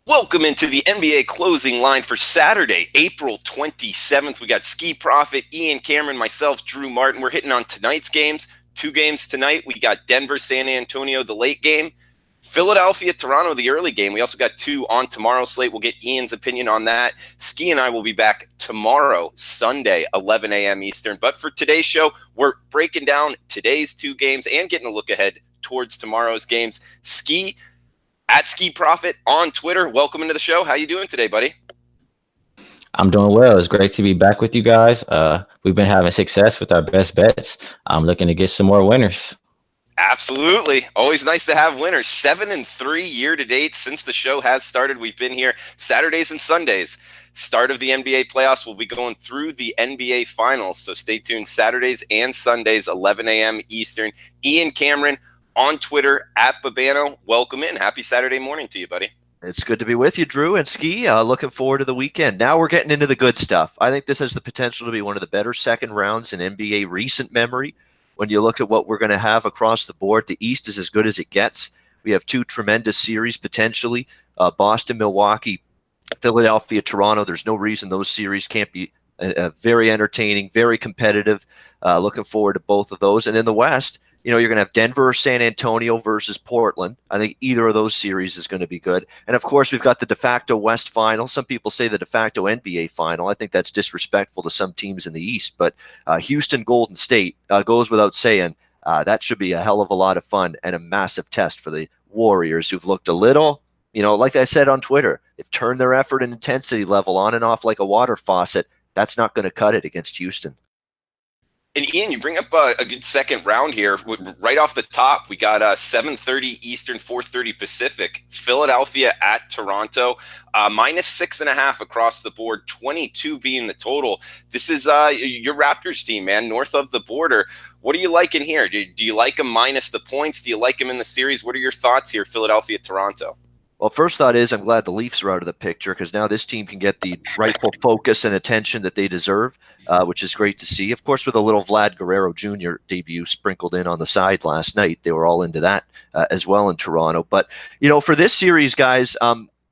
Welcome into the NBA closing line for Saturday, April 27th. We got Ski Profit, Ian Cameron, myself, Drew Martin. We're hitting on tonight's games. Two games tonight. We got Denver, San Antonio, the late game. Philadelphia, Toronto, the early game. We also got two on tomorrow's slate. We'll get Ian's opinion on that. Ski and I will be back tomorrow, Sunday, 11 a.m. Eastern. But for today's show, we're breaking down today's two games and getting a look ahead towards tomorrow's games. Ski at Ski Profit on Twitter. Welcome into the show. How you doing today, buddy? I'm doing well. It's great to be back with you guys. We've been having success with our best bets. I'm looking to get some more winners. Absolutely. Always nice to have winners. 7-3 year to date since the show has started. We've been here Saturdays and Sundays. Start of the NBA playoffs. We'll be going through the NBA finals. So stay tuned Saturdays and Sundays, 11 a.m. Eastern. Ian Cameron on Twitter at Babano. Welcome in. Happy Saturday morning to you, buddy. It's good to be with you, Drew and Ski. Looking forward to the weekend. Now we're getting into the good stuff. I think this has the potential to be one of the better second rounds in NBA recent memory. When you look at what we're going to have across the board, the East is as good as it gets. We have two tremendous series potentially, Boston, Milwaukee, Philadelphia, Toronto. There's no reason those series can't be very entertaining, very competitive. Looking forward to both of those. And in the West, you're going to have Denver or San Antonio versus Portland. I think either of those series is going to be good. And, of course, we've got the de facto West final. Some people say the de facto NBA final. I think that's disrespectful to some teams in the East. But Houston, Golden State goes without saying. That should be a hell of a lot of fun and a massive test for the Warriors, who've looked a little, like I said on Twitter, they've turned their effort and intensity level on and off like a water faucet. That's not going to cut it against Houston. And Ian, you bring up a good second round here. Right off the top, we got 7:30 Eastern, 4:30 Pacific. Philadelphia at Toronto, -6.5 across the board, 22 being the total. This is your Raptors team, man, north of the border. What are you liking here? Do you like them minus the points? Do you like them in the series? What are your thoughts here, Philadelphia, Toronto? Well, first thought is I'm glad the Leafs are out of the picture because now this team can get the rightful focus and attention that they deserve, which is great to see. Of course, with a little Vlad Guerrero Jr. debut sprinkled in on the side last night, they were all into that as well in Toronto. But, for this series, guys,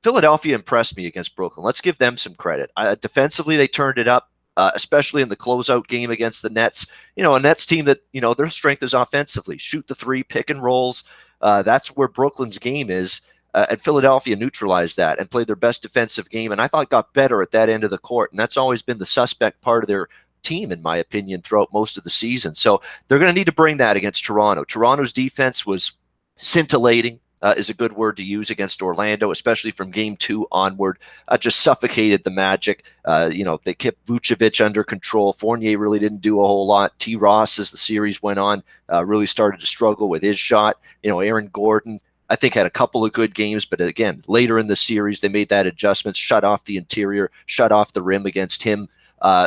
Philadelphia impressed me against Brooklyn. Let's give them some credit. Defensively, they turned it up. Especially in the closeout game against the Nets, a Nets team that, their strength is offensively. Shoot the three, pick and rolls. That's where Brooklyn's game is. And Philadelphia neutralized that and played their best defensive game, and I thought got better at that end of the court. And that's always been the suspect part of their team, in my opinion, throughout most of the season. So they're going to need to bring that against Toronto. Toronto's defense was scintillating, is a good word to use against Orlando, especially from game 2 onward. Just suffocated the Magic. They kept Vucevic under control. Fournier really didn't do a whole lot. T. Ross, as the series went on, really started to struggle with his shot. Aaron Gordon, I think, had a couple of good games, but again, later in the series, they made that adjustment, shut off the interior, shut off the rim against him.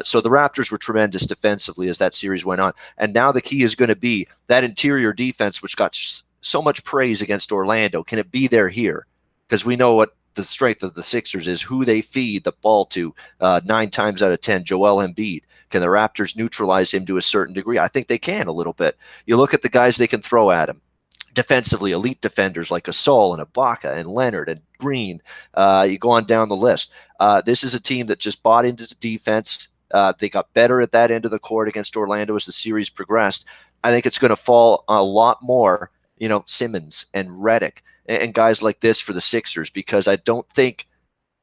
So the Raptors were tremendous defensively as that series went on. And now the key is going to be that interior defense, which got so much praise against Orlando. Can it be there here? Because we know what the strength of the Sixers is, who they feed the ball to 9 times out of 10, Joel Embiid. Can the Raptors neutralize him to a certain degree? I think they can a little bit. You look at the guys they can throw at him. Defensively, elite defenders like Gasol and Ibaka and Leonard and Green. You go on down the list. This is a team that just bought into the defense. They got better at that end of the court against Orlando as the series progressed. I think it's going to fall a lot more, Simmons and Redick and guys like this for the Sixers, because I don't think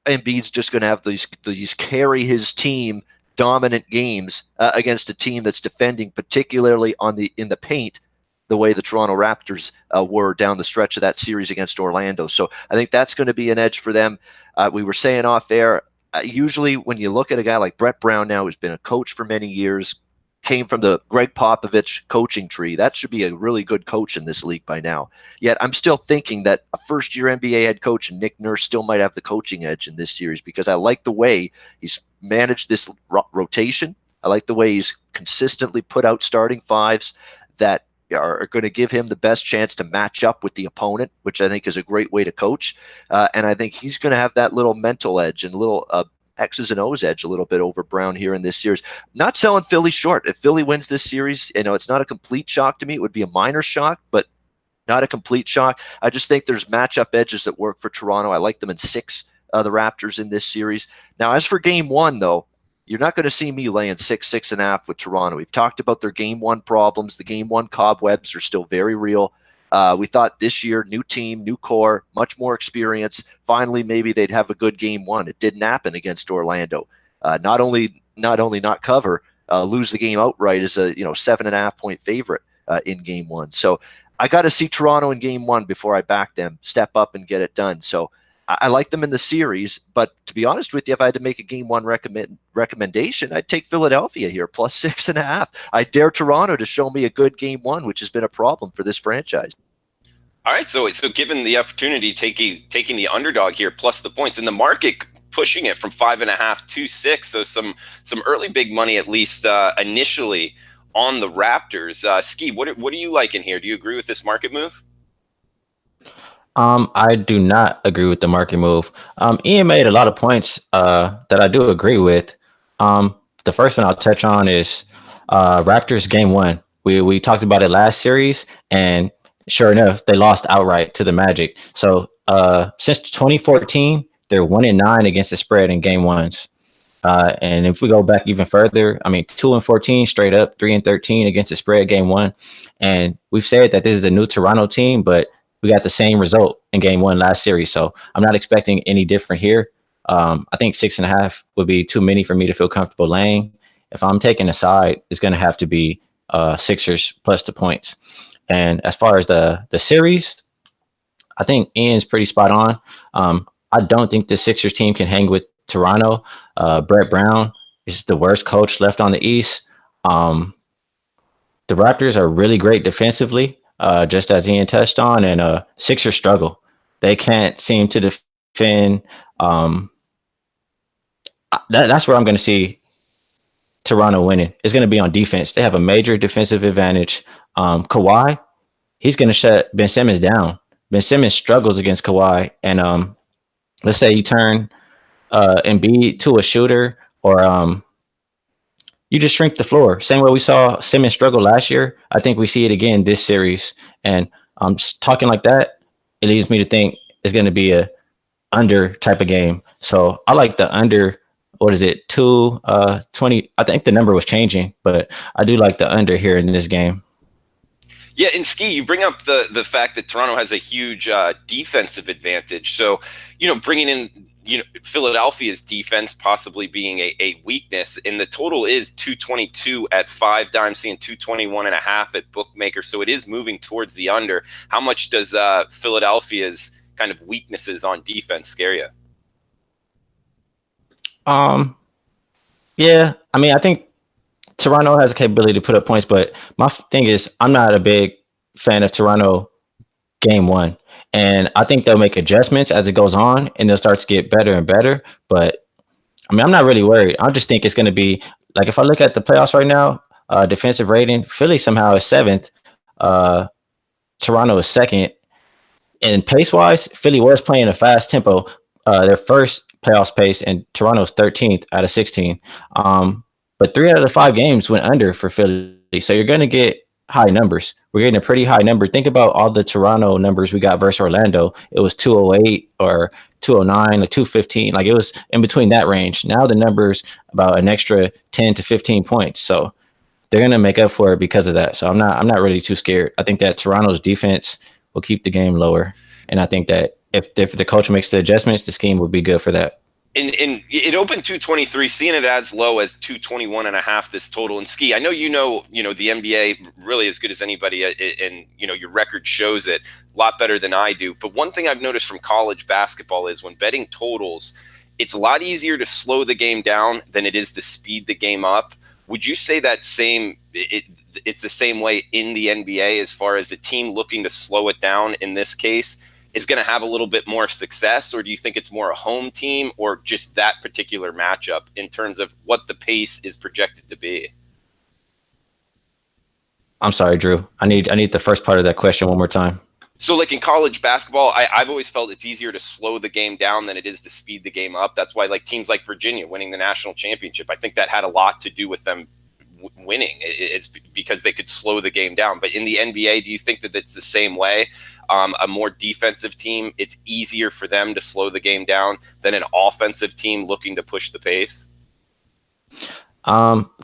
Embiid's just going to have these carry his team dominant games against a team that's defending, particularly in the paint, the way the Toronto Raptors were down the stretch of that series against Orlando. So I think that's going to be an edge for them. We were saying off air, usually when you look at a guy like Brett Brown now, who's been a coach for many years, came from the Greg Popovich coaching tree, that should be a really good coach in this league by now. Yet I'm still thinking that a first-year NBA head coach and Nick Nurse still might have the coaching edge in this series because I like the way he's managed this rotation. I like the way he's consistently put out starting fives that are going to give him the best chance to match up with the opponent, which I think is a great way to coach. And I think he's going to have that little mental edge and little X's and O's edge a little bit over Brown here in this series. Not selling Philly short. If Philly wins this series, it's not a complete shock to me. It would be a minor shock, but not a complete shock. I just think there's matchup edges that work for Toronto. I like them in 6 the Raptors in this series. Now, as for game one, though, you're not going to see me laying 6.5 with Toronto. We've talked about their game one problems. The game one cobwebs are still very real. We thought this year, new team, new core, much more experience. Finally, maybe they'd have a good game one. It didn't happen against Orlando. Not only not cover, lose the game outright as a 7.5 point favorite in game one. So I got to see Toronto in game one before I back them, step up and get it done. So I like them in the series, but to be honest with you, if I had to make a game one recommendation, I'd take Philadelphia here plus 6.5. I dare Toronto to show me a good game one, which has been a problem for this franchise. All right, so given the opportunity, taking the underdog here plus the points in the market, pushing it from 5.5 to 6. So some early big money at least initially on the Raptors. Ski, what are you liking here? Do you agree with this market move? I do not agree with the market move. Ian made a lot of points that I do agree with. The first one I'll touch on is Raptors game one. We talked about it last series, and sure enough, they lost outright to the Magic. So since 2014, they're 1-9 against the spread in game ones. And if we go back even further, 2-14 straight up, 3-13 against the spread game one. And we've said that this is a new Toronto team, but we got the same result in game one last series. So I'm not expecting any different here. I think 6.5 would be too many for me to feel comfortable laying. If I'm taking a side, it's going to have to be Sixers plus the points. And as far as the series, I think Ian's pretty spot on. I don't think the Sixers team can hang with Toronto. Brett Brown is the worst coach left on the East. The Raptors are really great defensively, just as Ian touched on, and Sixers struggle. They can't seem to defend. That's where I'm going to see Toronto winning. It's going to be on defense. They have a major defensive advantage. Kawhi, he's going to shut Ben Simmons down. Ben Simmons struggles against Kawhi, and let's say you turn Embiid to a shooter, or you just shrink the floor. Same way we saw Simmons struggle last year. I think we see it again this series. And talking like that, it leads me to think it's going to be a under type of game. So I like the under. What is it? 220. I think the number was changing, but I do like the under here in this game. Yeah, and Ski, you bring up the fact that Toronto has a huge defensive advantage. So, bringing in Philadelphia's defense possibly being a weakness, and the total is 222 at 5. I'm seeing 221.5 at bookmaker, so it is moving towards the under. How much does Philadelphia's kind of weaknesses on defense scare you? Yeah, I think Toronto has the capability to put up points, but my thing is I'm not a big fan of Toronto game one. And I think they'll make adjustments as it goes on, and they'll start to get better and better. But I'm not really worried. I just think it's going to be like, if I look at the playoffs right now, defensive rating, Philly somehow is 7th. Toronto is 2nd. And pace-wise, Philly was playing a fast tempo. Their first playoffs pace, and Toronto's 13th out of 16. But 3 out of the 5 games went under for Philly. So you're going to get high numbers. We're getting a pretty high number. Think about all the Toronto numbers we got versus Orlando. It was 208 or 209 or 215. Like, it was in between that range. Now the number's about an extra 10 to 15 points. So they're going to make up for it because of that. So I'm not really too scared. I think that Toronto's defense will keep the game lower. And I think that if the coach makes the adjustments, the scheme would be good for that. And it opened 223, seeing it as low as 221.5 this total. And Ski, I know the NBA really as good as anybody, and your record shows it a lot better than I do. But one thing I've noticed from college basketball is when betting totals, it's a lot easier to slow the game down than it is to speed the game up. Would you say that it's the same way in the NBA as far as the team looking to slow it down in this case is going to have a little bit more success, or do you think it's more a home team or just that particular matchup in terms of what the pace is projected to be? I'm sorry, Drew. I need the first part of that question one more time. So like in college basketball, I've always felt it's easier to slow the game down than it is to speed the game up. That's why like teams like Virginia winning the national championship, I think that had a lot to do with them winning is because they could slow the game down. But in the NBA, do you think that it's the same way? A more defensive team, it's easier for them to slow the game down than an offensive team looking to push the pace?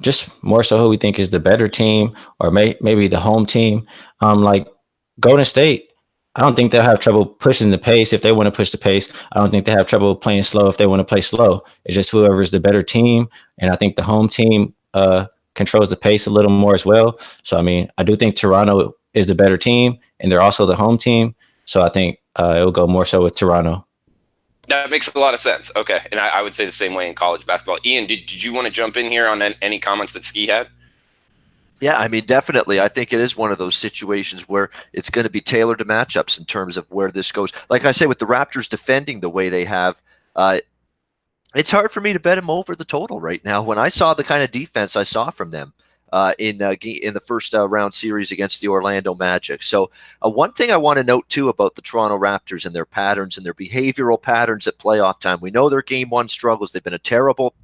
Just more so who we think is the better team, or maybe the home team. Like Golden State, I don't think they'll have trouble pushing the pace if they want to push the pace. I don't think they have trouble playing slow if they want to play slow. It's just whoever is the better team, and I think the home team controls the pace a little more as well. So I mean, I do think Toronto is the better team, and they're also the home team. So I think it will go more so with Toronto. That makes a lot of sense. Okay. And I would say the same way in college basketball. Ian, did you want to jump in here on any comments that Ski had? Yeah, I mean, definitely. I think it is one of those situations where it's going to be tailored to matchups in terms of where this goes. Like I say, with the Raptors defending the way they have, it's hard for me to bet them over the total right now. When I saw the kind of defense I saw from them in the first round series against the Orlando Magic. So one thing I want to note, too, about the Toronto Raptors and their patterns and their behavioral patterns at playoff time. We know their game one struggles. They've been a terrible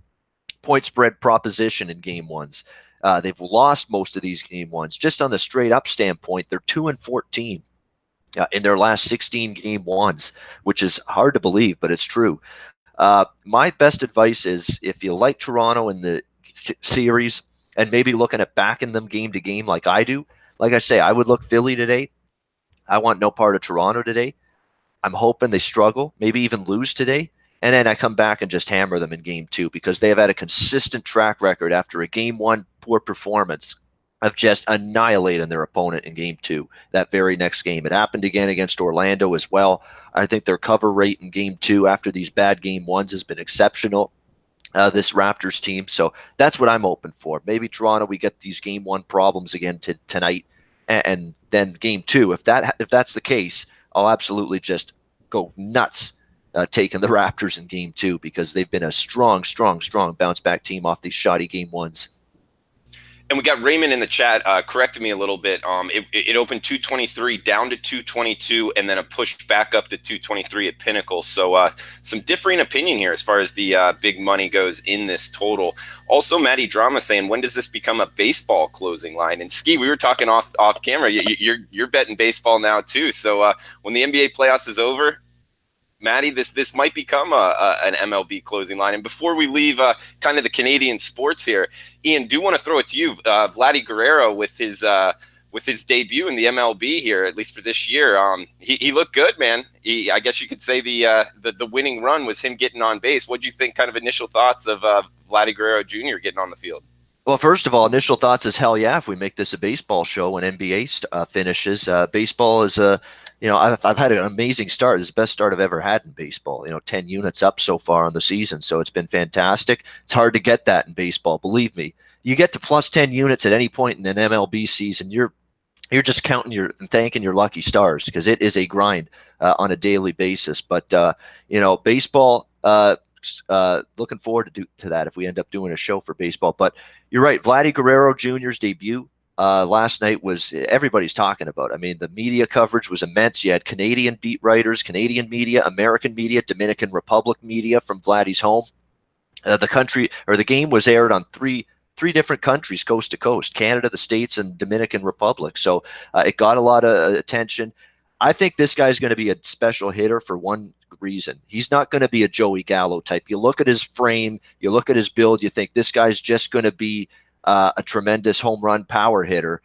point spread proposition in game ones. They've lost most of these game ones. Just on the straight up standpoint, they're 2-14 in their last 16 game ones, which is hard to believe, but it's true. My best advice is, if you like Toronto in the series and maybe looking at backing them game to game like I do, like I say, I would look Philly today. I want no part of Toronto today. I'm hoping they struggle, maybe even lose today. And then I come back and just hammer them in game two, because they have had a consistent track record after a game one poor performance of just annihilating their opponent in game two, that very next game. It happened again against Orlando as well. I think their cover rate in game two after these bad game ones has been exceptional, this Raptors team. So that's what I'm open for. Maybe Toronto, we get these game one problems again tonight, and then game two. If that's the case, I'll absolutely just go nuts taking the Raptors in game two, because they've been a strong bounce back team off these shoddy game ones. And we got Raymond in the chat corrected me a little bit. It opened 223 down to 222, and then a push back up to 223 at Pinnacle. So some differing opinion here as far as the big money goes in this total. Also, Matty Drama saying, when does this become a baseball closing line? And Ski, we were talking off camera. You're betting baseball now too. So when the NBA playoffs is over, Matty, this might become an MLB closing line. And before we leave kind of the Canadian sports here, Ian, do want to throw it to you. Vladdy Guerrero with his debut in the MLB here, at least for this year. He looked good, man. I guess you could say the winning run was him getting on base. What do you think? Kind of initial thoughts of Vladdy Guerrero Jr. getting on the field? Well, first of all, initial thoughts is hell yeah if we make this a baseball show when NBA finishes. Baseball is I've had an amazing start. This is the best start I've ever had in baseball. 10 units up so far on the season, so it's been fantastic. It's hard to get that in baseball, believe me. You get to plus 10 units at any point in an MLB season, you're just counting and thanking your lucky stars, because it is a grind on a daily basis. But baseball. Looking forward to that if we end up doing a show for baseball. But you're right, Vladdy Guerrero Jr.'s debut last night was everybody's talking about. I mean, the media coverage was immense. You had Canadian beat writers, Canadian media, American media, Dominican Republic media from Vladdy's home. The game was aired on three different countries, coast to coast: Canada, the States, and Dominican Republic. So it got a lot of attention. I think this guy's going to be a special hitter for one reason. He's not going to be a Joey Gallo type. You look at his frame, you look at his build, you think this guy's just going to be a tremendous home run power hitter.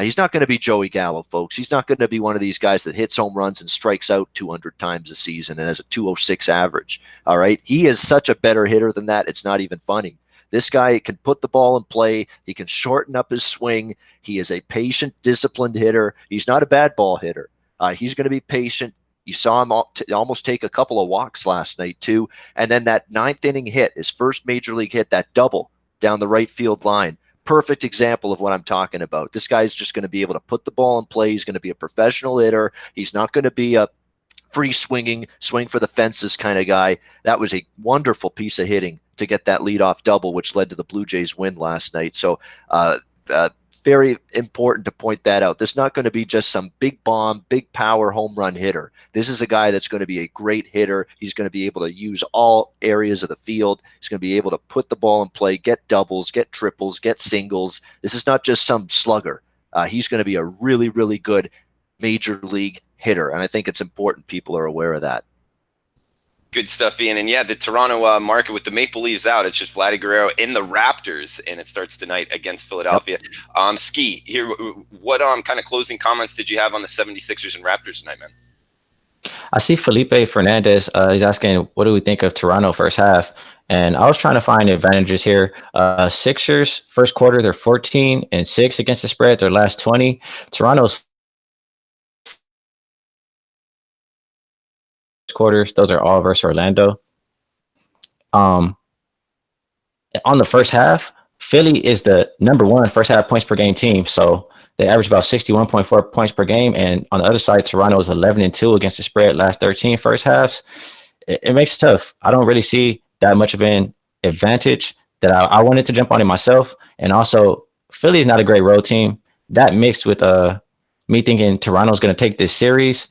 He's not going to be Joey Gallo, folks. He's not going to be one of these guys that hits home runs and strikes out 200 times a season and has a 206 average. All right. He is such a better hitter than that. It's not even funny. This guy can put the ball in play. He can shorten up his swing. He is a patient, disciplined hitter. He's not a bad ball hitter. He's going to be patient. You saw him almost take a couple of walks last night, too. And then that ninth inning hit, his first major league hit, that double down the right field line. Perfect example of what I'm talking about. This guy's just going to be able to put the ball in play. He's going to be a professional hitter. He's not going to be a free swing for the fences kind of guy. That was a wonderful piece of hitting to get that leadoff double, which led to the Blue Jays win last night. So very important to point that out. This is not going to be just some big bomb, big power home run hitter. This is a guy that's going to be a great hitter. He's going to be able to use all areas of the field. He's going to be able to put the ball in play, get doubles, get triples, get singles. This is not just some slugger. He's going to be a really, really good major league hitter. And I think it's important people are aware of that. Good stuff, Ian. And yeah, the Toronto market with the Maple Leafs out, it's just Vladdy Guerrero in the Raptors, and it starts tonight against Philadelphia. Yep. Ski, here, what kind of closing comments did you have on the 76ers and Raptors tonight, man? I see Felipe Fernandez. He's asking, what do we think of Toronto first half? And I was trying to find advantages here. Sixers, first quarter, they're 14-6 against the spread. Their last 20. Toronto's quarters, those are all versus Orlando. On the first half, Philly is the number one first half points per game team. So they average about 61.4 points per game. And on the other side, Toronto is 11-2 against the spread last 13 first halves. It makes it tough. I don't really see that much of an advantage that I wanted to jump on it myself. And also, Philly is not a great road team. That mixed with me thinking Toronto's going to take this series,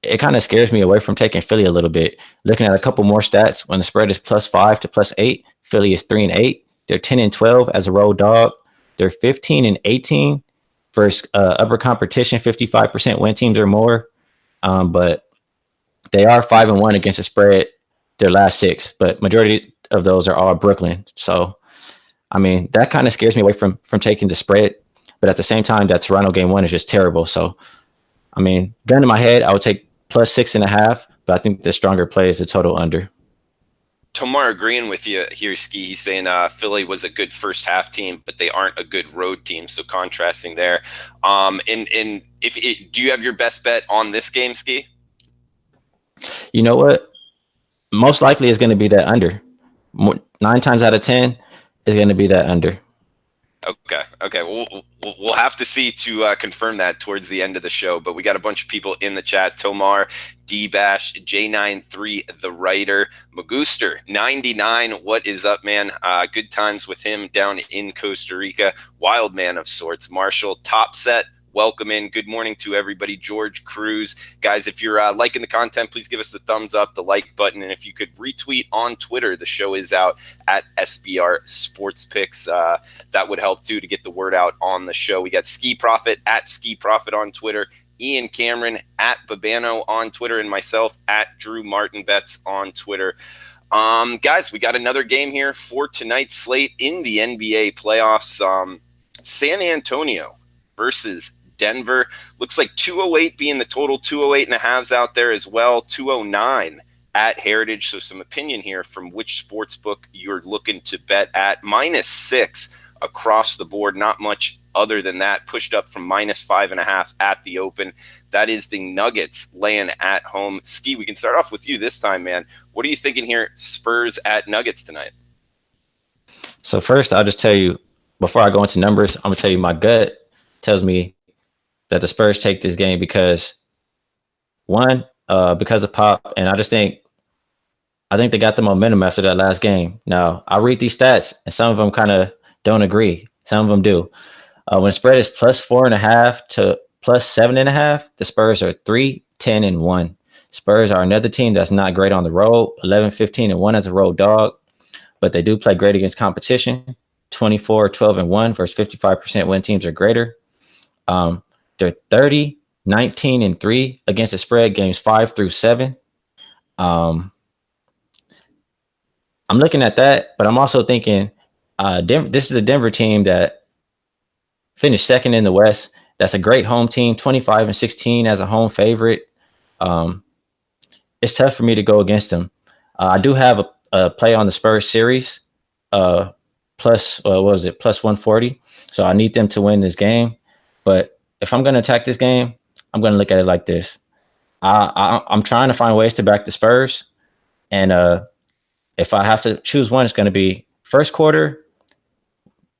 it kind of scares me away from taking Philly a little bit. Looking at a couple more stats, when the spread is +5 to +8, Philly is 3-8. They're 10-12 as a road dog. They're 15-18 versus upper competition, 55% win teams or more. But they are 5-1 against the spread their last 6, but majority of those are all Brooklyn. So, I mean, that kind of scares me away from taking the spread. But at the same time, that Toronto game 1 is just terrible. So, I mean, gun to my head, I would take +6.5, but I think the stronger play is the total under. Tomar agreeing with you here, Ski. He's saying Philly was a good first half team, but they aren't a good road team. So contrasting there. And do you have your best bet on this game, Ski? You know what? Most likely is going to be that under. 9 times out of 10 is going to be that under. Okay. We'll have to see to confirm that towards the end of the show. But we got a bunch of people in the chat. Tomar, D-Bash, J93, the writer, Maguster, 99. What is up, man? Good times with him down in Costa Rica. Wild man of sorts. Marshall, Top Set. Welcome in. Good morning to everybody. George Cruz. Guys, if you're liking the content, please give us the thumbs up, the like button. And if you could retweet on Twitter, the show is out at SBR Sports Picks. That would help, too, to get the word out on the show. We got Ski Profit at Ski Profit on Twitter, Ian Cameron at Babano on Twitter, and myself at Drew Martin Bets on Twitter. Guys, we got another game here for tonight's slate in the NBA playoffs. San Antonio versus Denver. Looks like 208 being the total, 208.5s out there as well, 209 at Heritage. So some opinion here from which sportsbook you're looking to bet at. -6 across the board. Not much other than that. Pushed up from -5.5 at the open. That is the Nuggets laying at home. Ski, we can start off with you this time, man. What are you thinking here? Spurs at Nuggets tonight. So first, I'll just tell you, before I go into numbers, I'm going to tell you my gut tells me that the Spurs take this game because of Pop, and I think they got the momentum after that last game. Now, I read these stats, and some of them kind of don't agree. Some of them do. When the spread is +4.5 to +7.5, the Spurs are 3-10-1. Spurs are another team that's not great on the road, 11-15-1 as a road dog, but they do play great against competition, 24-12-1 versus 55% win teams or greater. They're 30-19-3 against the spread games 5 through 7. I'm looking at that, but I'm also thinking this is a Denver team that finished second in the West. That's a great home team, 25-16 as a home favorite. It's tough for me to go against them. I do have a play on the Spurs series, +140. So I need them to win this game. But if I'm going to attack this game, I'm going to look at it like this. I'm trying to find ways to back the Spurs. And if I have to choose one, it's going to be first quarter.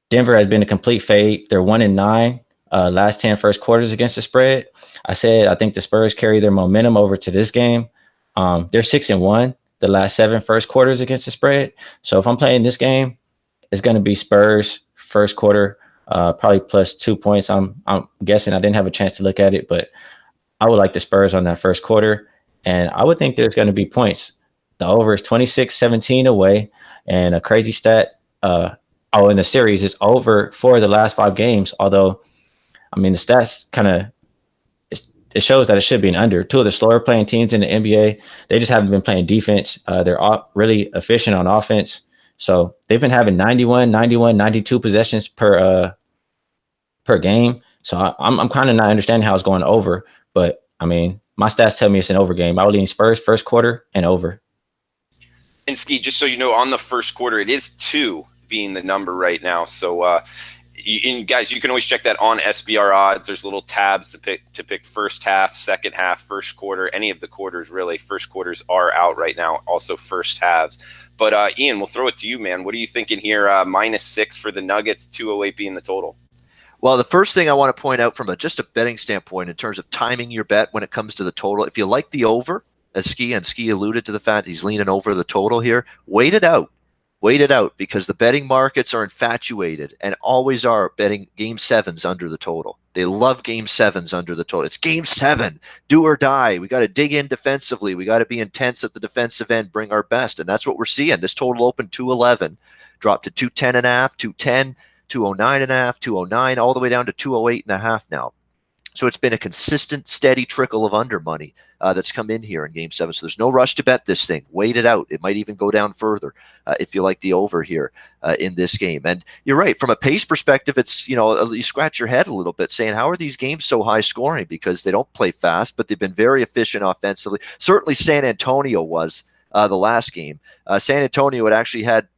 Denver has been a complete fade. They're 1-9 last 10 first quarters against the spread. I think the Spurs carry their momentum over to this game. They're 6-1 the last 7 first quarters against the spread. So if I'm playing this game, it's going to be Spurs first quarter probably plus 2 points. I'm guessing. I didn't have a chance to look at it, but I would like the Spurs on that first quarter, and I would think there's going to be points. The over is 26-17 away, and a crazy stat. In the series is over for the last 5 games. Although, I mean, the stats kind of it shows that it should be an under. 2 of the slower playing teams in the NBA, they just haven't been playing defense. They're all really efficient on offense. So they've been having 91, 92 possessions per game. So I'm kind of not understanding how it's going over. But, I mean, my stats tell me it's an over game. I would lean Spurs first quarter and over. And Ski, just so you know, on the first quarter, it is 2 being the number right now. So, and guys, you can always check that on SBR odds. There's little tabs to pick first half, second half, first quarter, any of the quarters really. First quarters are out right now, also first halves. But Ian, we'll throw it to you, man. What are you thinking here? -6 for the Nuggets, 208 being the total. Well, the first thing I want to point out from just a betting standpoint in terms of timing your bet when it comes to the total, if you like the over, as Ski alluded to the fact he's leaning over the total here, wait it out. Wait it out, because the betting markets are infatuated and always are betting game 7s under the total. They love game 7s under the total. It's game 7, do or die. We got to dig in defensively. We got to be intense at the defensive end, bring our best. And that's what we're seeing. This total opened 211, dropped to 210.5, 210, 209.5, 209, all the way down to 208.5 now. So it's been a consistent, steady trickle of under money that's come in here in Game 7. So there's no rush to bet this thing. Wait it out. It might even go down further if you like the over here in this game. And you're right. From a pace perspective, it's, you scratch your head a little bit saying, how are these games so high scoring? Because they don't play fast, but they've been very efficient offensively. Certainly San Antonio was the last game. San Antonio had actually had,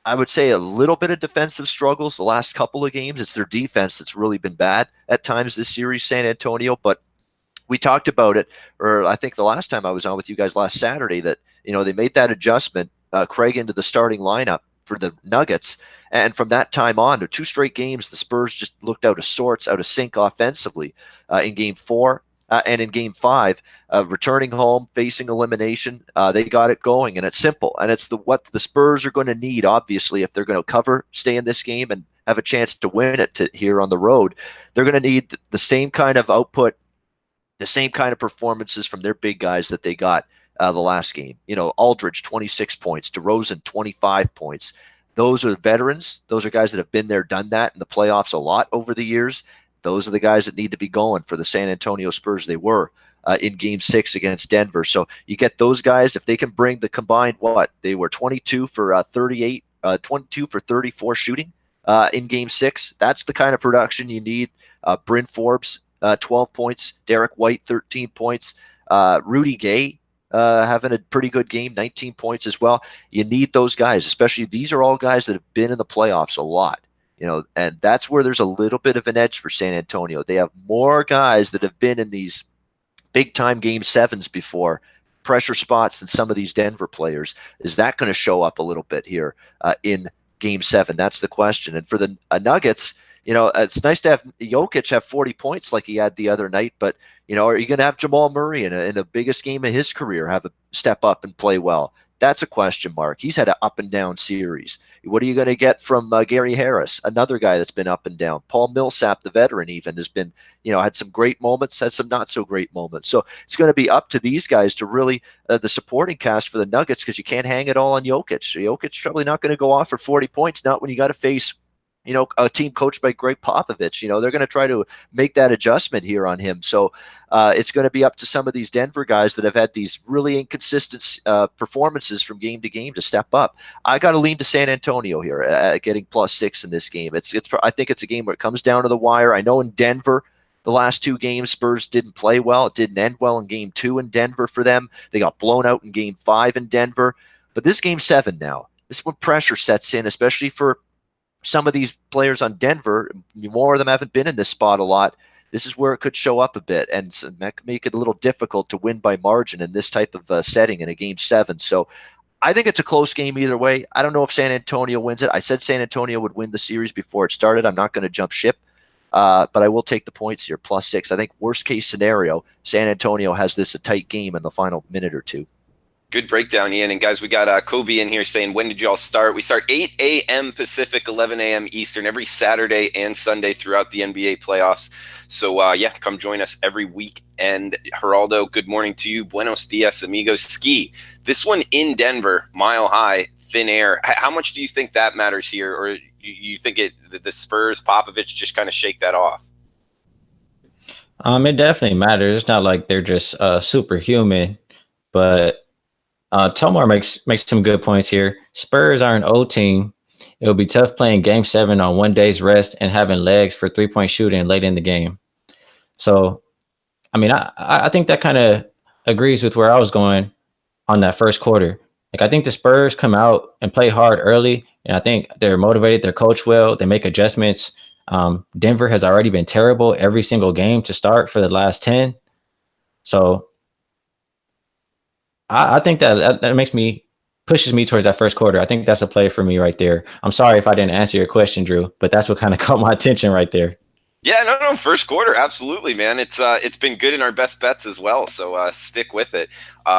I would say, a little bit of defensive struggles the last couple of games. It's their defense that's really been bad at times this series, San Antonio. But we talked about it, or I think the last time I was on with you guys last Saturday, that they made that adjustment, Craig into the starting lineup for the Nuggets. And from that time on, to 2 straight games, the Spurs just looked out of sorts, out of sync offensively in Game 4. And in Game 5, returning home, facing elimination, they got it going, and it's simple. And it's what the Spurs are going to need, obviously, if they're going to stay in this game and have a chance to win it here on the road. They're going to need the same kind of output, the same kind of performances from their big guys that they got the last game. Aldridge, 26 points, DeRozan, 25 points. Those are veterans. Those are guys that have been there, done that in the playoffs a lot over the years. Those are the guys that need to be going for the San Antonio Spurs. They were in Game 6 against Denver. So you get those guys, if they can bring the combined, they were 22 for 38, 22 for 34 shooting in Game 6. That's the kind of production you need. Bryn Forbes, 12 points. Derek White, 13 points. Rudy Gay having a pretty good game, 19 points as well. You need those guys, especially these are all guys that have been in the playoffs a lot. And that's where there's a little bit of an edge for San Antonio. They have more guys that have been in these big-time Game 7s before, pressure spots, than some of these Denver players. Is that going to show up a little bit here in Game 7? That's the question. And for the Nuggets, it's nice to have Jokic have 40 points like he had the other night, but, are you going to have Jamal Murray in the biggest game of his career have a step up and play well? That's a question mark. He's had an up and down series. What are you going to get from Gary Harris, another guy that's been up and down? Paul Millsap, the veteran, even has been, had some great moments, had some not so great moments. So it's going to be up to these guys to really the supporting cast for the Nuggets, because you can't hang it all on Jokic. Jokic's probably not going to go off for 40 points, not when you got to face a team coached by Greg Popovich. They're going to try to make that adjustment here on him. So it's going to be up to some of these Denver guys that have had these really inconsistent performances from game to game to step up. I got to lean to San Antonio here, getting +6 in this game. I think it's a game where it comes down to the wire. I know in Denver, the last 2 games, Spurs didn't play well. It didn't end well in Game 2 in Denver for them. They got blown out in Game 5 in Denver. But this Game 7 now, this is when pressure sets in, especially for some of these players on Denver. More of them haven't been in this spot a lot. This is where it could show up a bit, and that could make it a little difficult to win by margin in this type of setting in a Game 7. So I think it's a close game either way. I don't know if San Antonio wins it. I said San Antonio would win the series before it started. I'm not going to jump ship, but I will take the points here, +6. I think worst case scenario, San Antonio has this a tight game in the final minute or two. Good breakdown, Ian. And guys, we got Kobe in here saying, when did y'all start? We start 8 a.m. Pacific, 11 a.m. Eastern every Saturday and Sunday throughout the NBA playoffs. So, yeah, come join us every week. And Geraldo, good morning to you. Buenos dias, amigos. Ski, this one in Denver, mile high, thin air. How much do you think that matters here? Or you think the Spurs, Popovich just kind of shake that off? It definitely matters. It's not like they're just superhuman, but Tomar makes some good points here. Spurs are an old team. It will be tough playing Game 7 on one day's rest and having legs for 3-point shooting late in the game. So, I mean, I think that kind of agrees with where I was going on that first quarter. Like, I think the Spurs come out and play hard early, and I think they're motivated. They're coached well. They make adjustments. Denver has already been terrible every single game to start for the last 10. So I think that pushes me towards that first quarter. I think that's a play for me right there. I'm sorry if I didn't answer your question, Drew, but that's what kind of caught my attention right there. Yeah, no, first quarter, absolutely, man. It's been good in our best bets as well, so stick with it.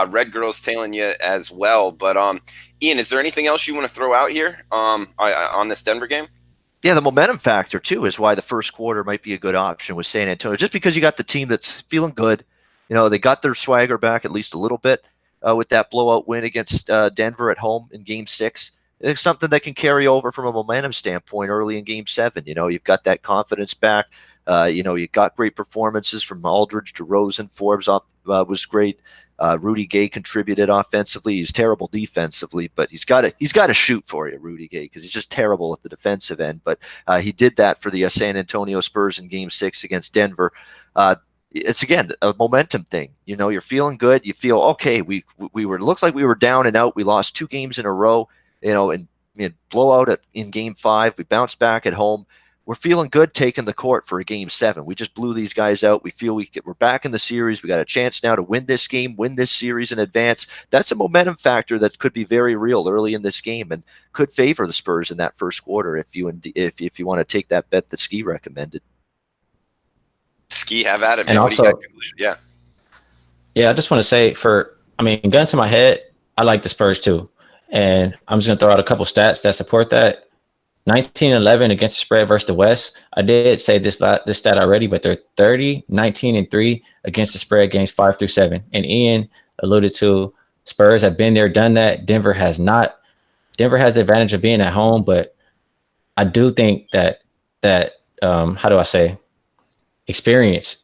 Red Girl's tailing you as well, but Ian, is there anything else you want to throw out here on this Denver game? Yeah, the momentum factor too is why the first quarter might be a good option with San Antonio. Just because you got the team that's feeling good, they got their swagger back at least a little bit with that blowout win against Denver at home in Game 6. It's something that can carry over from a momentum standpoint early in Game 7. You've got that confidence back. You got great performances from Aldridge, DeRozan, Forbes was great. Rudy Gay contributed offensively. He's terrible defensively, but he's got to shoot for you, Rudy Gay, because he's just terrible at the defensive end. But he did that for the San Antonio Spurs in Game 6 against Denver. It's again a momentum thing. You're feeling good. You feel okay. We looks like we were down and out. We lost 2 games in a row. And blowout in Game 5. We bounced back at home. We're feeling good taking the court for a Game 7. We just blew these guys out. We feel we're back in the series. We got a chance now to win this game, win this series in advance. That's a momentum factor that could be very real early in this game and could favor the Spurs in that first quarter if you want to take that bet that Ski recommended. Ski, have at it, man. And also, yeah, I just want to say gun to my head, I like the Spurs too. And I'm just going to throw out a couple stats that support that. 19-11 against the spread versus the West. I did say this stat already, but they're 30-19-3 against the spread games 5 through 7. And Ian alluded to Spurs have been there, done that. Denver has not. Denver has the advantage of being at home, but I do think that how do I say, experience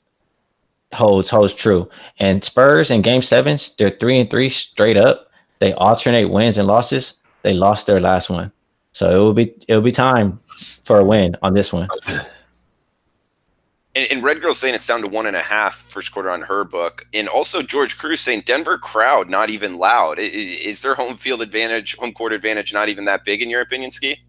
holds true. And Spurs in Game 7s, they're 3-3 straight up. They alternate wins and losses. They lost their last one. So it will be time for a win on this one. And Red Girl's saying it's down to 1.5 first quarter on her book. And also George Cruz saying Denver crowd not even loud. Is their home court advantage not even that big in your opinion, Ski?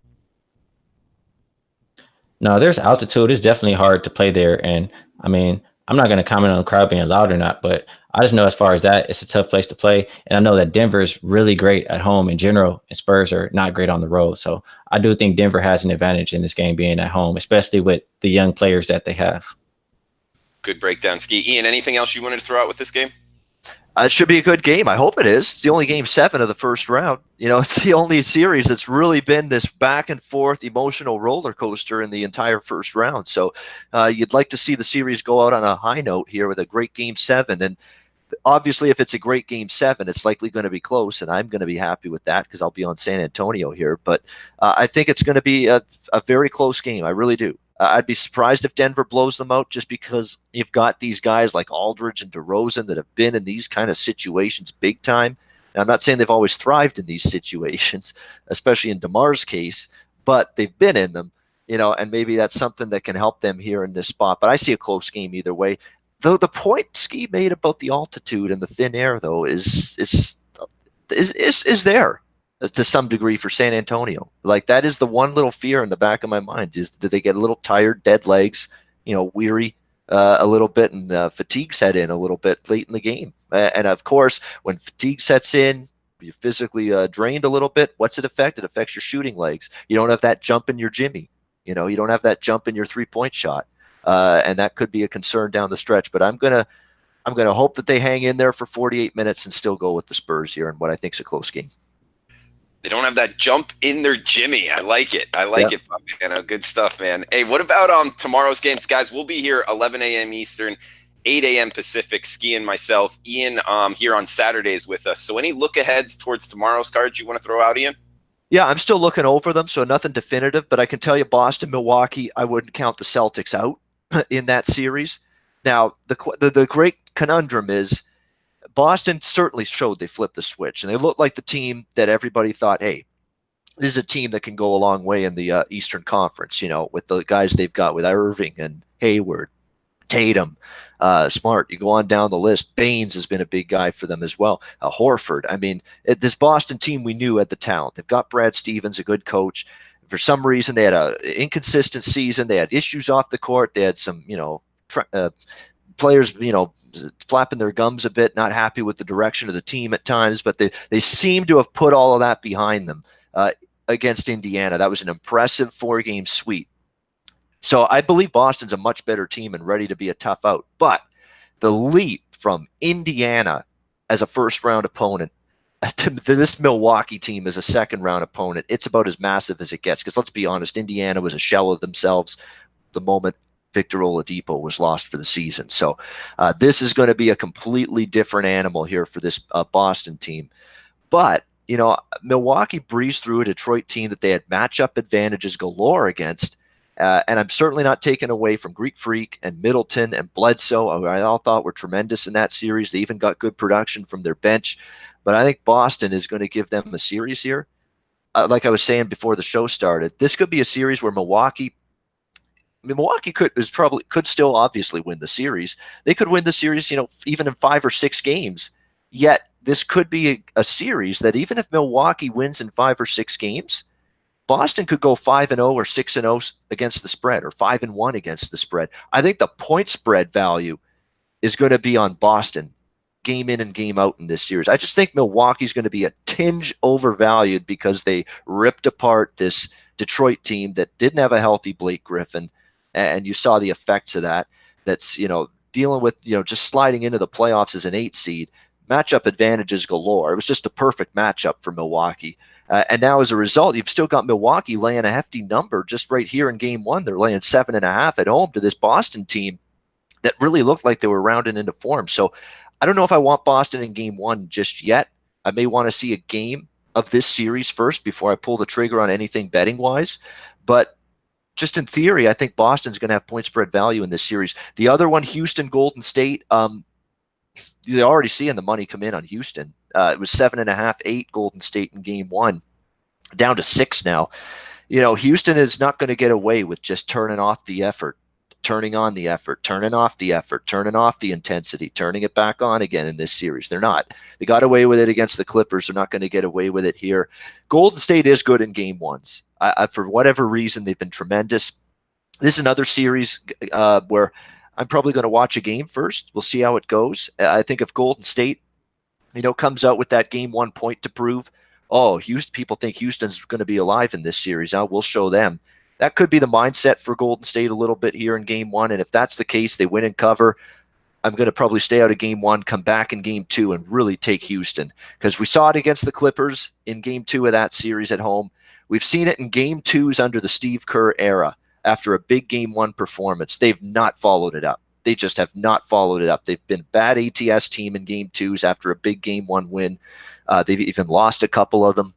No, there's altitude. It's definitely hard to play there. And I'm not going to comment on the crowd being loud or not, but I just know as far as that, it's a tough place to play. And I know that Denver is really great at home in general, and Spurs are not great on the road. So I do think Denver has an advantage in this game being at home, especially with the young players that they have. Good breakdown, Ski. Ian, anything else you wanted to throw out with this game? It should be a good game. I hope it is. It's the only Game 7 of the first round. It's the only series that's really been this back and forth emotional roller coaster in the entire first round. So you'd like to see the series go out on a high note here with a great Game 7. And obviously, if it's a great Game 7, it's likely going to be close, and I'm going to be happy with that because I'll be on San Antonio here. But I think it's going to be a very close game. I really do. I'd be surprised if Denver blows them out just because you've got these guys like Aldridge and DeRozan that have been in these kind of situations big time. Now, I'm not saying they've always thrived in these situations, especially in DeMar's case, but they've been in them, and maybe that's something that can help them here in this spot. But I see a close game either way. Though the point Ski made about the altitude and the thin air, though, is there to some degree for San Antonio. Like, that is the one little fear in the back of my mind, is did they get a little tired, dead legs, weary a little bit, and fatigue set in a little bit late in the game. And of course, when fatigue sets in, you're physically drained a little bit. What's it affect? It affects your shooting legs. You don't have that jump in your Jimmy. You don't have that jump in your 3-point shot. And that could be a concern down the stretch. But I'm going to I'm going to hope that they hang in there for 48 minutes and still go with the Spurs here in what I think is a close game. They don't have that jump in their Jimmy. I like it. I like it, Fabiano. Good stuff, man. Hey, what about tomorrow's games, guys? We'll be here 11 a.m. Eastern, 8 a.m. Pacific. Ski and myself, Ian, here on Saturdays with us. So, any look aheads towards tomorrow's cards you want to throw out, Ian? Yeah, I'm still looking over them, so nothing definitive. But I can tell you, Boston, Milwaukee, I wouldn't count the Celtics out in that series. Now, the great conundrum is Boston certainly showed they flipped the switch, and they looked like the team that everybody thought, hey, this is a team that can go a long way in the Eastern Conference, with the guys they've got with Irving and Hayward, Tatum, Smart. You go on down the list. Baines has been a big guy for them as well. Horford. I mean, this Boston team we knew had the talent. They've got Brad Stevens, a good coach. For some reason, they had an inconsistent season. They had issues off the court. They had some, players, flapping their gums a bit, not happy with the direction of the team at times, but they seem to have put all of that behind them against Indiana. That was an impressive 4-game sweep. So I believe Boston's a much better team and ready to be a tough out. But the leap from Indiana as a first-round opponent to this Milwaukee team as a second-round opponent, it's about as massive as it gets. Because let's be honest, Indiana was a shell of themselves the moment Victor Oladipo was lost for the season. So this is going to be a completely different animal here for this Boston team. But, Milwaukee breezed through a Detroit team that they had matchup advantages galore against. And I'm certainly not taking away from Greek Freak and Middleton and Bledsoe, who I all thought were tremendous in that series. They even got good production from their bench. But I think Boston is going to give them a series here. Like I was saying before the show started, this could be a series where Milwaukee could still obviously win the series. They could win the series, even in 5 or 6 games. Yet this could be a series that even if Milwaukee wins in 5 or 6 games, Boston could go 5-0 or 6-0 against the spread, or 5-1 against the spread. I think the point spread value is going to be on Boston, game in and game out in this series. I just think Milwaukee's going to be a tinge overvalued because they ripped apart this Detroit team that didn't have a healthy Blake Griffin, and you saw the effects of that. That's dealing with just sliding into the playoffs as an 8 seed. Matchup advantages galore. It was just a perfect matchup for Milwaukee. And now as a result, you've still got Milwaukee laying a hefty number just right here in game 1. They're laying 7.5 at home to this Boston team that really looked like they were rounding into form. So I don't know if I want Boston in game 1 just yet. I may want to see a game of this series first before I pull the trigger on anything betting-wise. But just in theory, I think Boston's going to have point spread value in this series. The other one, Houston, Golden State, you're already seeing the money come in on Houston. It was 7.5, 8 Golden State in game 1, down to 6 now. Houston is not going to get away with just turning off the effort, turning on the effort, turning off the effort, turning off the intensity, turning it back on again in this series. They're not. They got away with it against the Clippers. They're not going to get away with it here. Golden State is good in game 1s. For whatever reason, they've been tremendous. This is another series where I'm probably going to watch a game first. We'll see how it goes. I think if Golden State, comes out with that game 1 point to prove, people think Houston's going to be alive in this series. We'll show them. That could be the mindset for Golden State a little bit here in game 1. And if that's the case, they win and cover. I'm going to probably stay out of game 1, come back in game 2, and really take Houston. Because we saw it against the Clippers in game 2 of that series at home. We've seen it in game 2s under the Steve Kerr era. After a big game 1 performance, they've not followed it up. They just have not followed it up. They've been a bad ATS team in game 2s after a big game 1 win. They've even lost a couple of them.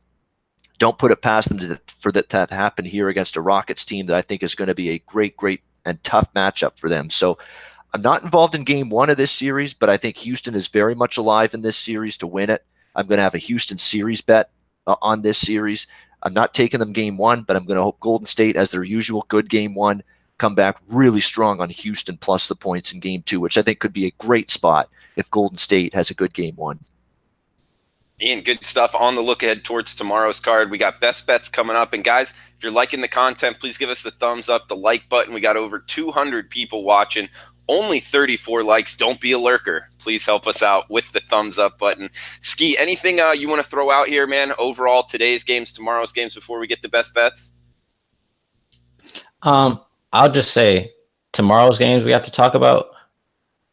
Don't put it past them for that to happen here against a Rockets team that I think is going to be a great, great and tough matchup for them. So I'm not involved in game 1 of this series, but I think Houston is very much alive in this series to win it. I'm going to have a Houston series bet on this series. I'm not taking them game 1, but I'm going to hope Golden State, as their usual good game 1, come back really strong on Houston plus the points in game 2, which I think could be a great spot if Golden State has a good game 1. Ian, good stuff on the look ahead towards tomorrow's card. We got best bets coming up. And guys, if you're liking the content, please give us the thumbs up, the like button. We got over 200 people watching, only 34 likes. Don't be a lurker. Please help us out with the thumbs up button. Ski, anything you want to throw out here, man? Overall, today's games, tomorrow's games before we get to best bets? I'll just say tomorrow's games we have to talk about.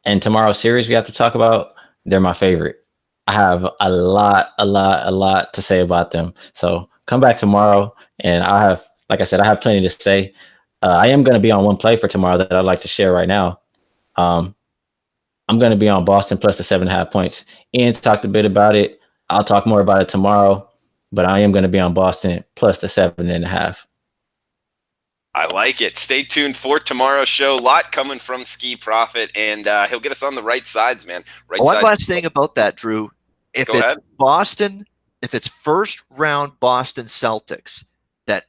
And tomorrow's series we have to talk about, they're my favorite. I have a lot to say about them. So come back tomorrow, and I have, like I said, I have plenty to say. I am going to be on one play for tomorrow that I'd like to share right now. Um, I'm going to be on Boston plus the 7.5 points. Ian talked a bit about it. I'll talk more about it tomorrow, but I am going to be on Boston plus the 7.5. I like it. Stay tuned for tomorrow's show. A lot coming from Ski Profit, and he'll get us on the right sides, man. Right One side. last thing about that, Drew. If Go it's ahead. Boston, if it's first round Boston Celtics that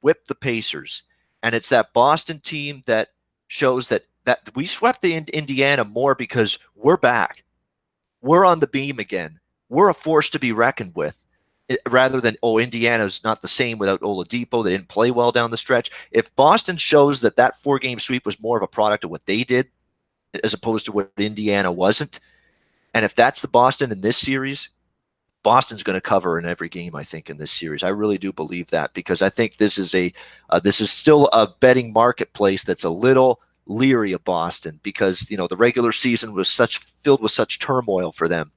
whip the Pacers, and it's that Boston team that shows that we swept the Indiana more because we're back. We're on the beam again. We're a force to be reckoned with. Rather than, Indiana's not the same without Oladipo. They didn't play well down the stretch. If Boston shows that 4-game sweep was more of a product of what they did as opposed to what Indiana wasn't, and if that's the Boston in this series, Boston's going to cover in every game, I think, in this series. I really do believe that, because I think this is still a betting marketplace that's a little leery of Boston, because the regular season was filled with such turmoil for them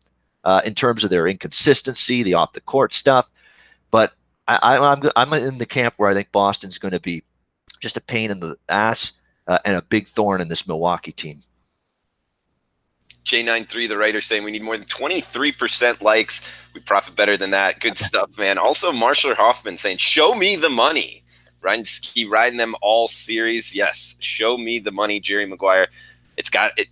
in terms of their inconsistency, the off the court stuff. But I'm in the camp where I think Boston's going to be just a pain in the ass and a big thorn in this Milwaukee team. J93, the writer, saying we need more than 23% likes. We profit better than that. Good stuff, man. Also, Marshall Hoffman saying, show me the money. Ryan Ski riding them all series. Yes, show me the money, Jerry Maguire. It's got it.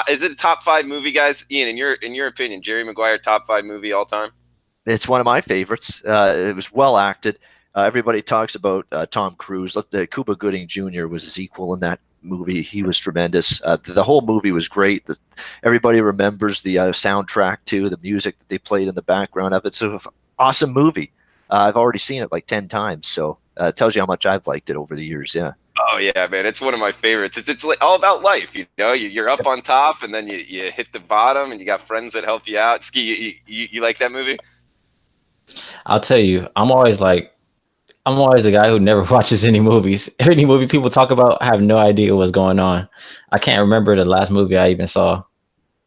Is it a top 5 movie, guys? Ian, in your opinion, Jerry Maguire, top 5 movie all time? It's one of my favorites. It was well acted. Everybody talks about Tom Cruise. Look, Cuba Gooding Jr. was his equal in that movie. He was tremendous. The whole movie was great. Everybody remembers the soundtrack too, the music that they played in the background of it. So, awesome movie. I've already seen it like 10 times, so it tells you how much I've liked it over the years. Yeah. Oh yeah, man, it's one of my favorites. It's like all about life, You're up on top, and then you hit the bottom, and you got friends that help you out. Ski, you like that movie? I'll tell you, I'm always the guy who never watches any movies. Any movie people talk about, I have no idea what's going on. I can't remember the last movie I even saw.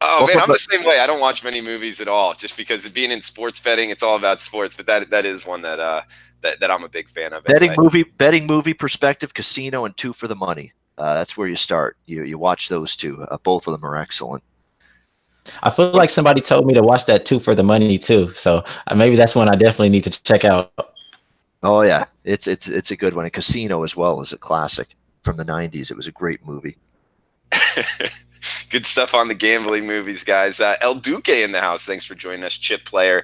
Oh, man, I'm the same way. I don't watch many movies at all, just because being in sports betting, it's all about sports. But that is one that I'm a big fan of. Anyway. Betting movie perspective, Casino, and Two for the Money. That's where you start. You watch those two. Both of them are excellent. I feel like somebody told me to watch that Two for the Money too. So maybe that's one I definitely need to check out. Oh yeah, it's a good one. And Casino as well is a classic from the 90s. It was a great movie. Good stuff on the gambling movies, guys. El Duque in the house. Thanks for joining us, chip player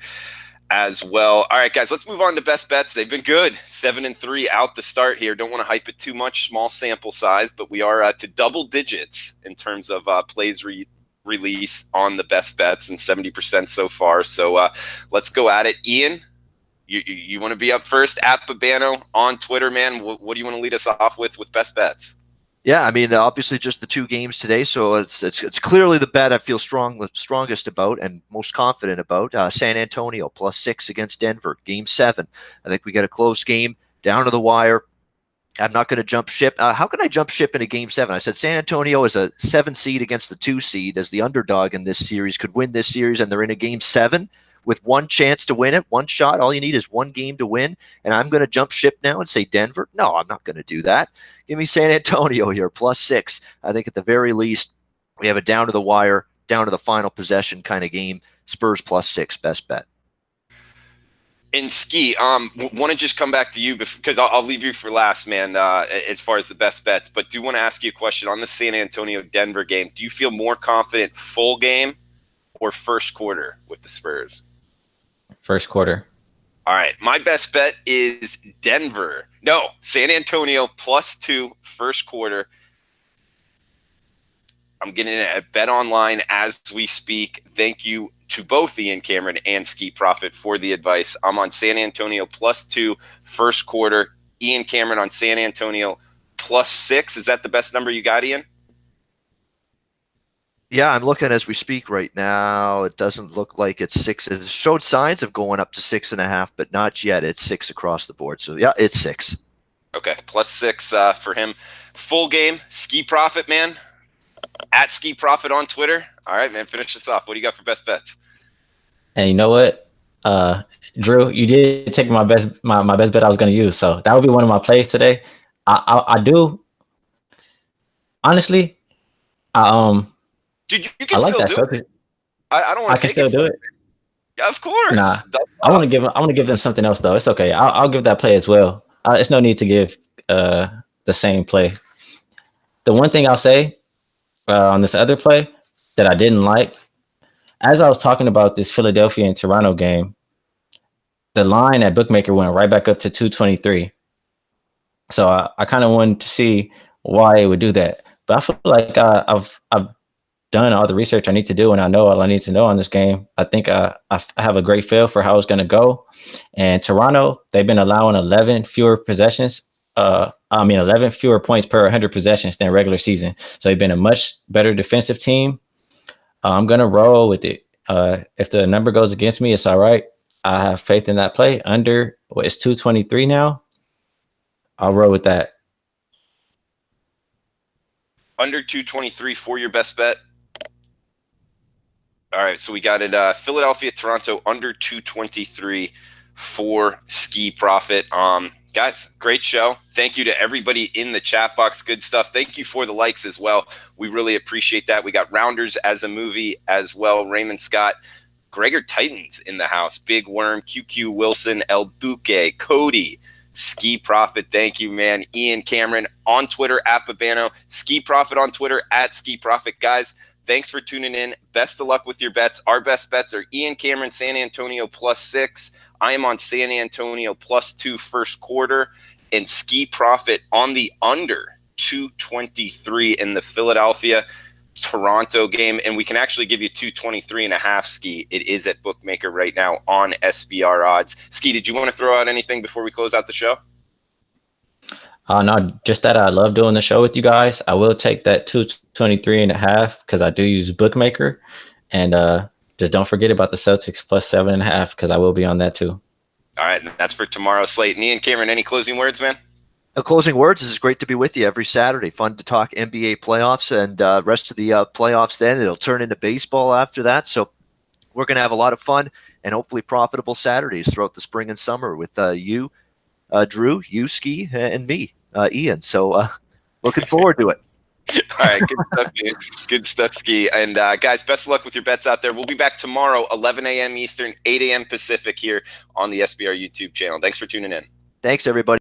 as well. All right, guys, let's move on to best bets. They've been good. 7-3 out the start here. Don't want to hype it too much. Small sample size, but we are to double digits in terms of plays release on the best bets, and 70% so far. So let's go at it. Ian, you want to be up first? At Babano on Twitter, man. What do you want to lead us off with best bets? Yeah, I mean, obviously just the 2 games today, so it's clearly the bet I feel the strongest about and most confident about. San Antonio +6 against Denver, Game 7. I think we got a close game, down to the wire. I'm not going to jump ship. How can I jump ship in a Game 7? I said San Antonio is a 7 seed against the 2 seed as the underdog in this series, could win this series, and they're in a Game 7 with one chance to win it, one shot. All you need is one game to win, and I'm going to jump ship now and say Denver? No, I'm not going to do that. Give me San Antonio here, +6. I think at the very least, we have a down to the wire, down to the final possession kind of game. Spurs +6, best bet. And Ski, want to just come back to you because I'll leave you for last, man, as far as the best bets. But do want to ask you a question on the San Antonio-Denver game. Do you feel more confident full game or first quarter with the Spurs? First quarter. All right. My best bet is Denver. No, San Antonio +2 first quarter. I'm getting it at Bet Online as we speak. Thank you to both Ian Cameron and Ski Profit for the advice. I'm on San Antonio +2 first quarter. Ian Cameron on San Antonio +6. Is that the best number you got, Ian? Yeah, I'm looking as we speak right now. It doesn't look like it's 6. It showed signs of going up to 6.5, but not yet. It's 6 across the board. So yeah, it's 6. Okay, +6 for him. Full game, Ski Profit, man. at Ski Profit on Twitter. All right, man, finish this off. What do you got for best bets? And you know what? Drew, you did take my best bet I was going to use. So that would be one of my plays today. I do honestly. Dude, you I can like still that do Celtics. it. I don't I want to can take still it. do it. Yeah, of course. Nah, I want to give them something else though. It's okay. I'll give that play as well. It's no need to give the same play. The one thing I'll say on this other play that I didn't like, as I was talking about this Philadelphia and Toronto game, the line at Bookmaker went right back up to 223. So I kind of wanted to see why it would do that. But I feel like I've done all the research I need to do, and I know all I need to know on this game. I think I have a great feel for how it's going to go. And Toronto, they've been allowing 11 fewer possessions. 11 fewer points per 100 possessions than regular season. So they've been a much better defensive team. I'm going to roll with it. If the number goes against me, it's all right. I have faith in that play. Under, it's 223 now. I'll roll with that. Under 223 for your best bet. All right, so we got it. Philadelphia, Toronto, under 223 for Ski Profit. Guys, great show. Thank you to everybody in the chat box. Good stuff. Thank you for the likes as well. We really appreciate that. We got Rounders as a movie as well. Raymond Scott, Gregor Titans in the house. Big Worm, QQ Wilson, El Duque, Cody, Ski Profit. Thank you, man. Ian Cameron on Twitter at Babano. Ski Profit on Twitter at Ski Profit. Guys, thanks for tuning in. Best of luck with your bets. Our best bets are Ian Cameron, San Antonio +6. I am on San Antonio +2 first quarter, and Ski Profit on the under 223 in the Philadelphia Toronto game. And we can actually give you 223.5, Ski. It is at Bookmaker right now on SBR odds. Ski, did you want to throw out anything before we close out the show? No, just that I love doing the show with you guys. I will take that 223.5 because I do use Bookmaker. And just don't forget about the Celtics +7.5 because I will be on that too. All right, that's for tomorrow's slate. And Ian Cameron, any closing words, man? Closing words. This is great to be with you every Saturday. Fun to talk NBA playoffs and rest of the playoffs. Then it'll turn into baseball after that. So we're going to have a lot of fun and hopefully profitable Saturdays throughout the spring and summer with you, Drew, you, Ski, and me, Ian. So looking forward to it. All right, good stuff, dude. Good stuff, Ski. And guys, best of luck with your bets out there. We'll be back tomorrow, 11 a.m. Eastern, 8 a.m. Pacific here on the SBR YouTube channel. Thanks for tuning in. Thanks, everybody.